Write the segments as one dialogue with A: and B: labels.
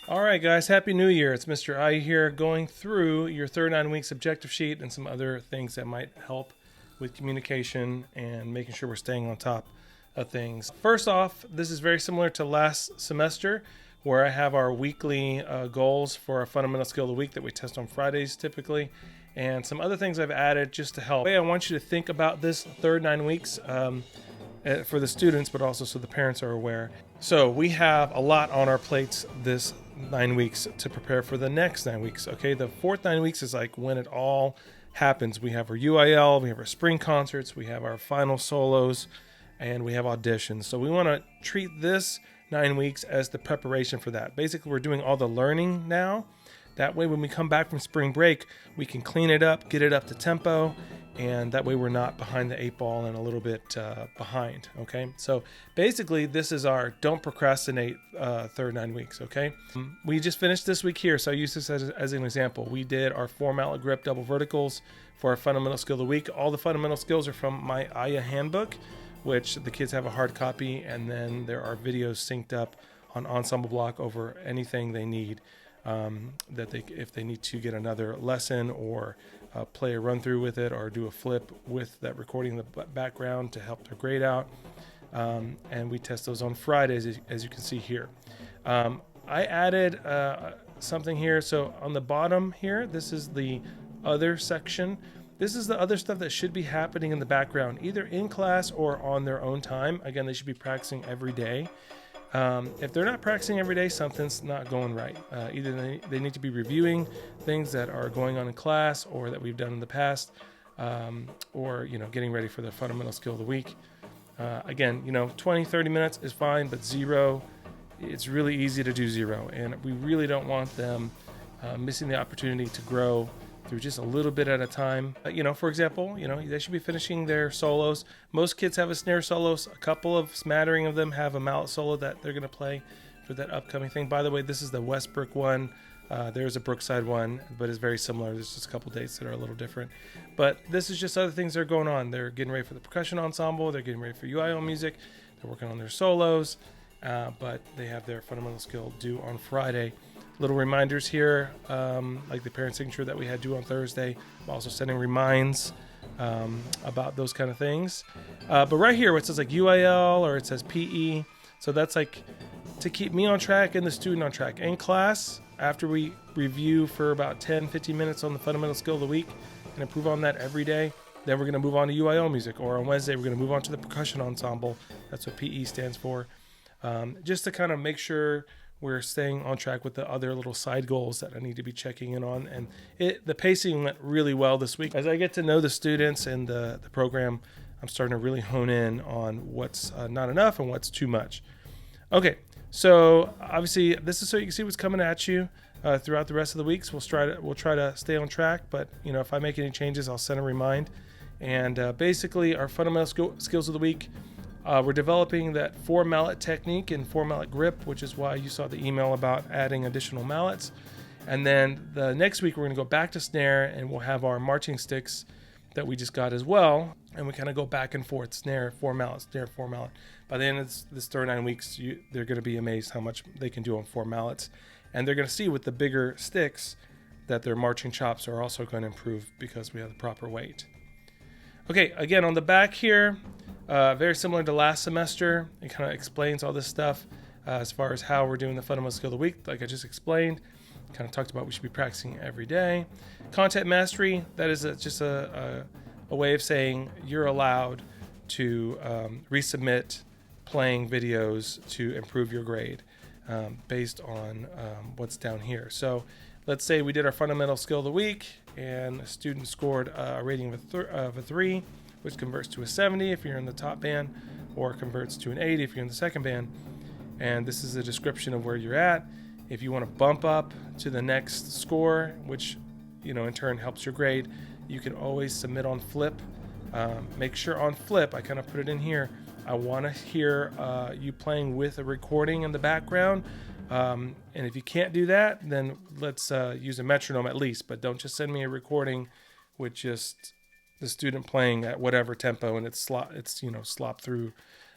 A: All right, guys, Happy New Year. It's Mr. I here going through your third 9 weeks objective sheet and some other things that might help with communication and making sure we're staying on top of things. First off, this is very similar to last semester where I have our weekly goals for a fundamental skill of the week that we test on Fridays typically, and some other things I've added just to help. I want you to think about this third 9 weeks. For the students, but also so the parents are aware. So we have a lot on our plates this 9 weeks to prepare for the next 9 weeks. Okay, the fourth 9 weeks is like when it all happens. We have our UIL, we have our spring concerts, we have our final solos, and we have auditions. So we want to treat this 9 weeks as the preparation for that. Basically, we're doing all the learning now. That way, when we come back from spring break, we can clean it up, get it up to tempo, and that way we're not behind the 8 ball and a little bit behind, okay? So basically, this is our don't procrastinate third 9 weeks, okay? We just finished this week here, so I use this as an example. We did our 4-mallet grip double verticals for our fundamental skill of the week. All the fundamental skills are from my AYA handbook, which the kids have a hard copy, and then there are videos synced up on Ensemble Block over anything they need. If they need to get another lesson or play a run through with it or do a flip with that recording in the background to help their grade out. And we test those on Fridays, as you can see here. I added something here. So on the bottom here, this is the other section. This is the other stuff that should be happening in the background, either in class or on their own time. Again, they should be practicing every day. If they're not practicing every day, something's not going right. Either they need to be reviewing things that are going on in class or that we've done in the past, or getting ready for the fundamental skill of the week. Again, 20, 30 minutes is fine, but zero, it's really easy to do zero, and we really don't want them missing the opportunity to grow through just a little bit at a time. For example, they should be finishing their solos. Most kids have a snare solo. A couple of smattering of them have a mallet solo that they're going to play for that upcoming thing. By the way, this is the Westbrook one. There's a Brookside one, but it's very similar. There's just a couple dates that are a little different. But this is just other things that are going on. They're getting ready for the percussion ensemble. They're getting ready for UIO music. They're working on their solos, but they have their fundamental skill due on Friday. Little reminders here, like the parent signature that we had due on Thursday. I'm also sending reminds about those kind of things. But right here, where it says like UIL or it says PE, so that's like to keep me on track and the student on track. In class, after we review for about 10, 15 minutes on the fundamental skill of the week and improve on that every day, then we're going to move on to UIL music. Or on Wednesday, we're going to move on to the percussion ensemble. That's what PE stands for. Just to kind of make sure we're staying on track with the other little side goals that I need to be checking in on. And the pacing went really well this week. As I get to know the students and the program, I'm starting to really hone in on what's not enough and what's too much. Okay, so obviously this is so you can see what's coming at you throughout the rest of the weeks. We'll try to stay on track, but if I make any changes, I'll send a remind. And basically our fundamental skills of the week, we're developing that 4-mallet technique and 4-mallet grip, which is why you saw the email about adding additional mallets. And then the next week, we're going to go back to snare, and we'll have our marching sticks that we just got as well. And we kind of go back and forth, snare, 4-mallet, snare, 4-mallet. By the end of this third 9 weeks, they're going to be amazed how much they can do on 4 mallets. And they're going to see with the bigger sticks that their marching chops are also going to improve because we have the proper weight. Okay, again, on the back here, very similar to last semester. It kind of explains all this stuff as far as how we're doing the fundamental skill of the week, like I just explained. Kind of talked about we should be practicing every day. Content mastery, that is just a way of saying you're allowed to resubmit playing videos to improve your grade based on what's down here. So let's say we did our fundamental skill of the week and a student scored a rating of a 3, which converts to a 70 if you're in the top band, or converts to an 80 if you're in the second band. And this is a description of where you're at. If you want to bump up to the next score, which in turn helps your grade, you can always submit on Flip. Make sure on Flip, I kind of put it in here, I want to hear you playing with a recording in the background. And if you can't do that, then let's use a metronome at least, but don't just send me a recording with just the student playing at whatever tempo and it's slop through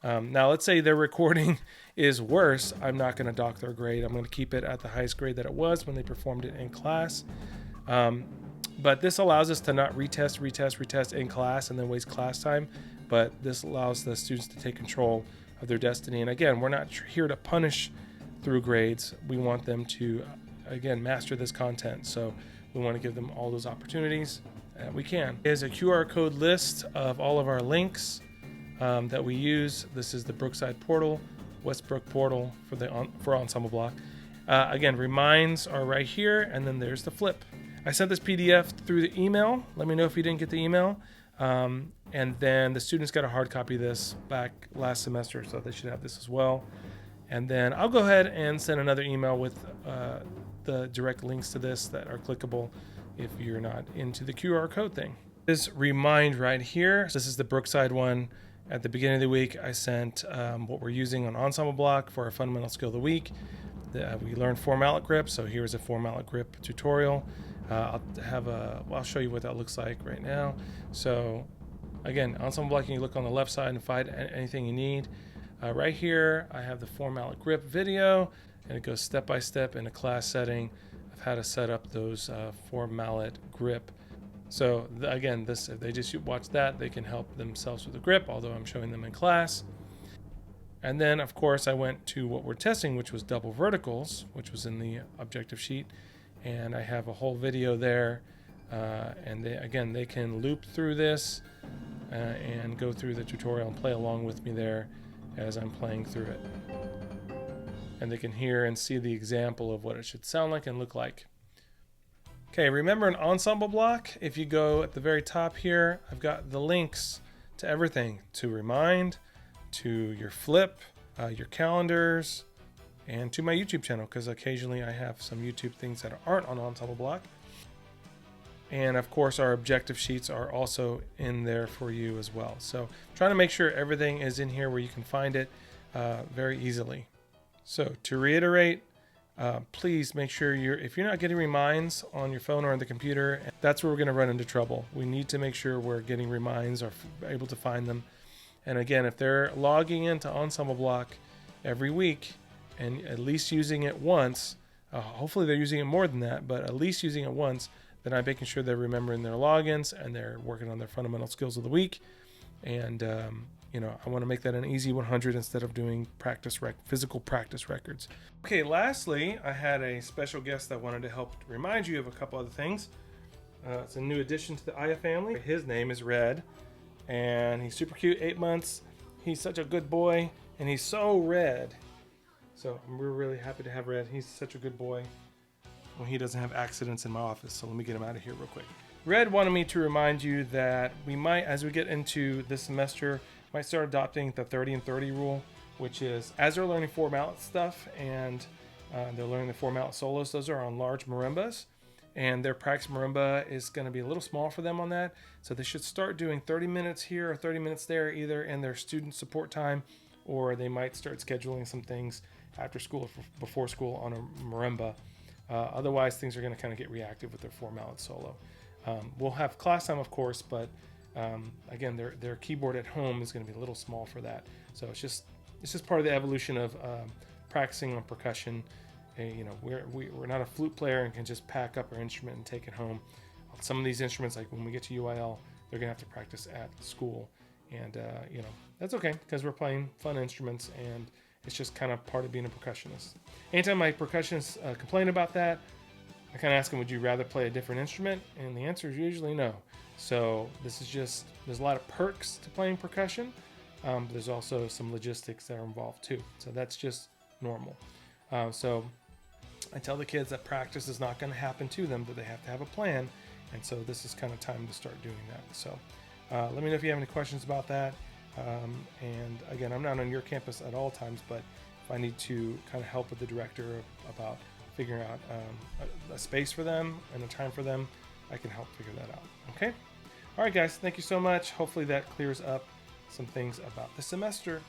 A: Now, let's say their recording is worse. I'm not going to dock their grade. I'm going to keep it at the highest grade that it was when they performed it in class. But this allows us to not retest in class and then waste class time. But this allows the students to take control of their destiny. And again, we're not here to punish through grades. We want them to, again, master this content. So we want to give them all those opportunities that we can. There's a QR code list of all of our links that we use. This is the Brookside portal, Westbrook portal for Ensemble Block. Again, reminds are right here, and then there's the flip. I sent this PDF through the email. Let me know if you didn't get the email. And then the students got a hard copy of this back last semester, so they should have this as well. And then I'll go ahead and send another email with the direct links to this that are clickable if you're not into the QR code thing. This remind right here. This is the Brookside one. At the beginning of the week, I sent what we're using on Ensemble Block for our fundamental skill of the week. We learned 4 mallet grip, so here's a 4 mallet grip tutorial. I'll show you what that looks like right now. So again, Ensemble Block, you look on the left side and find anything you need. Right here, I have the 4 mallet grip video, and it goes step by step in a class setting of how to set up those 4 mallet grip. So again, if they just watch that, they can help themselves with the grip, although I'm showing them in class. And then, of course, I went to what we're testing, which was double verticals, which was in the objective sheet. And I have a whole video there. And they can loop through this and go through the tutorial and play along with me there as I'm playing through it. And they can hear and see the example of what it should sound like and look like. Okay, remember an Ensemble Block? If you go at the very top here, I've got the links to everything, to remind, to your flip, your calendars, and to my YouTube channel, because occasionally I have some YouTube things that aren't on Ensemble Block. And of course, our objective sheets are also in there for you as well. So trying to make sure everything is in here where you can find it very easily. So to reiterate, please make sure if you're not getting reminds on your phone or on the computer, that's where we're going to run into trouble. We need to make sure we're getting reminds or able to find them. And again, if they're logging into Ensemble Block every week and at least using it once, hopefully they're using it more than that, but at least using it once, then I'm making sure they're remembering their logins and they're working on their fundamental skills of the week. And I want to make that an easy 100 instead of doing physical practice records. Okay, lastly, I had a special guest that wanted to help remind you of a couple other things. It's a new addition to the Aya family. His name is Red, and he's super cute, 8 months. He's such a good boy, and he's so red. So we're really happy to have Red. He's such a good boy. Well, he doesn't have accidents in my office, so let me get him out of here real quick. Red wanted me to remind you that we might, as we get into this semester, might start adopting the 30 and 30 rule, which is as they're learning 4 mallet stuff and they're learning the 4 mallet solos, those are on large marimbas, and their practice marimba is going to be a little small for them on that. So they should start doing 30 minutes here or 30 minutes there, either in their student support time, or they might start scheduling some things after school or before school on a marimba. Otherwise, things are going to kind of get reactive with their 4 mallet solo. We'll have class time, of course, but again, their keyboard at home is going to be a little small for that. So it's just part of the evolution of practicing on percussion. We're not a flute player and can just pack up our instrument and take it home. Some of these instruments, like when we get to UIL, they're going to have to practice at school, and that's okay because we're playing fun instruments, and it's just kind of part of being a percussionist. Anytime my percussionists complain about that, I kind of ask them, would you rather play a different instrument? And the answer is usually no. So there's a lot of perks to playing percussion. But there's also some logistics that are involved too. So that's just normal. So I tell the kids that practice is not going to happen to them, but they have to have a plan. And so this is kind of time to start doing that. So let me know if you have any questions about that. And again, I'm not on your campus at all times, but if I need to kind of help with the director about figuring out a space for them and a time for them, I can help figure that out. Okay? All right, guys, thank you so much. Hopefully that clears up some things about the semester.